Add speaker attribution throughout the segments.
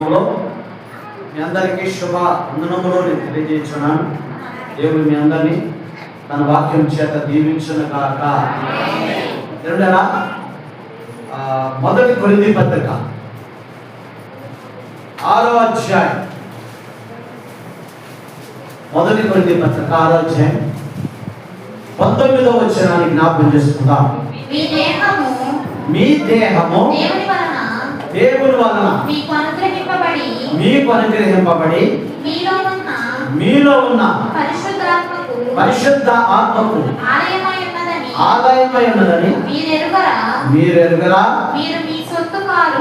Speaker 1: మీ అందరికీ శుభ వందనములు నేను తెలియజేస్తున్నాను. దేవుడు మీ అందరినీ తన వాక్యం చేత దీవించును గాక. రెండరా మొదటి కొరింథీ పత్రిక 6వ అధ్యాయం, మొదటి కొరింథీ పత్రిక 6వ అధ్యాయం 19వ వచనాన్ని జ్ఞాపకం చేసుకుందాం. మీ దేహము దేవుని వలన మీకు అనుగ్రహింపబడి మీలో ఉన్న పరిశుద్ధ ఆత్మకు ఆలయమై ఉన్నదని మీరెరుగరా?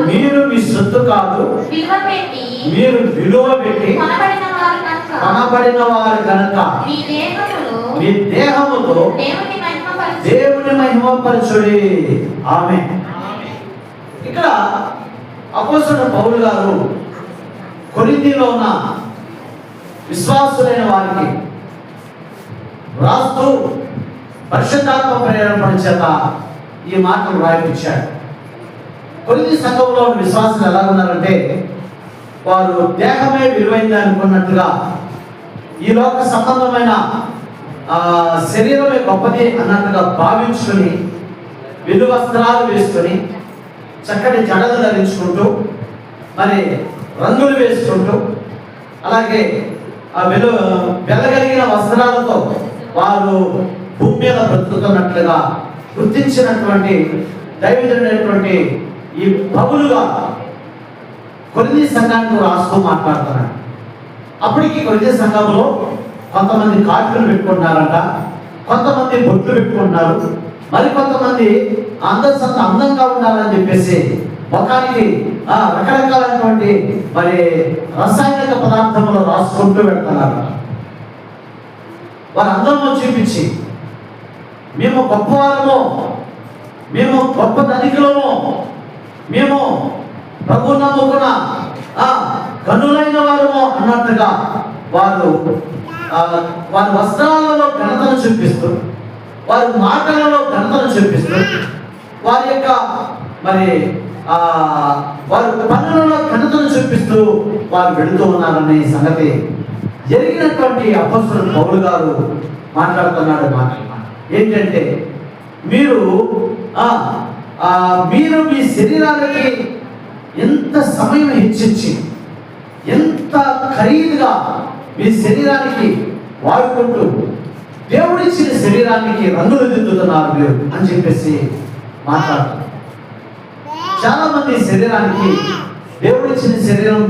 Speaker 1: మీరు మీ సొత్తు కాదు, మీరు విలువ పెట్టి కొనబడిన వారు కనుక మీ దేహముతో దేవుని మహిమపరచుడి. ఆమేన్. ఇక్కడ అపోస్తలుడు పౌలు గారు కొరింథీలో ఉన్న విశ్వాసులైన వారికి రాస్తూ పరిశుద్ధాత్మ ప్రేరణ చేత ఈ మాటలు రాయించాడు. కొరింథీ సంఘంలో విశ్వాసులు ఎలా ఉన్నారంటే, వారు దేహమే విలువైంది అనుకున్నట్టుగా ఈ లోక సంబంధమైన శరీరమే గొప్పది అన్నట్టుగా భావించుకొని విలువ వస్త్రాలు వేసుకొని చక్కటి జడలు ధరించుకుంటూ మరి రంగులు వేసుకుంటూ అలాగే వెలగలిగిన వస్త్రాలతో వారు భూమి మీద బ్రతుకుతున్నట్లుగా గుర్తించినటువంటి దైవజనుడైనటువంటి ఈ పౌలుగా కొరింథీ సంఘానికి రాస్తూ మాట్లాడుతున్నాడు. అప్పటికి కొరింథీ సంఘంలో కొంతమంది కాటుకలు పెట్టుకుంటున్నారంట, కొంతమంది బొట్లు పెట్టుకుంటున్నారు, మరి కొంతమంది అందంగా ఉండాలని చెప్పేసి ముఖానికి రకరకాలైనటువంటి మరి రసాయనిక పదార్థములు రాసుకుంటూ పెడుతున్నారు. వారు అందరూ చూపించి మేము గొప్పవారము, మేము గొప్ప ధనికులము, మేము ప్రభు నమ్ముకున్న కన్నులైన వారము అన్నట్టుగా వారి వస్త్రాలలో ఘనతను చూపిస్తూ, వారి మాటలలో ఘనతను చూపిస్తూ, వారి యొక్క మరి వారి పనులలో ఘనతను చూపిస్తూ వారు వెళుతూ ఉన్నారనే సంగతి జరిగినటువంటి అపోస్తలుడు పౌలు గారు మాట్లాడుతున్నాడు. ఏంటంటే మీరు మీ శరీరానికి ఎంత సమయం హెచ్చించి ఎంత ఖరీదుగా మీ శరీరానికి వాడుకుంటూ దేవుడిచ్చిన శరీరానికి రంగులు దిద్దుతున్నారు మీరు అని చెప్పేసి మాట్లాడుతున్నారు. చాలా మంది శరీరానికి దేవుడిచ్చిన శరీరం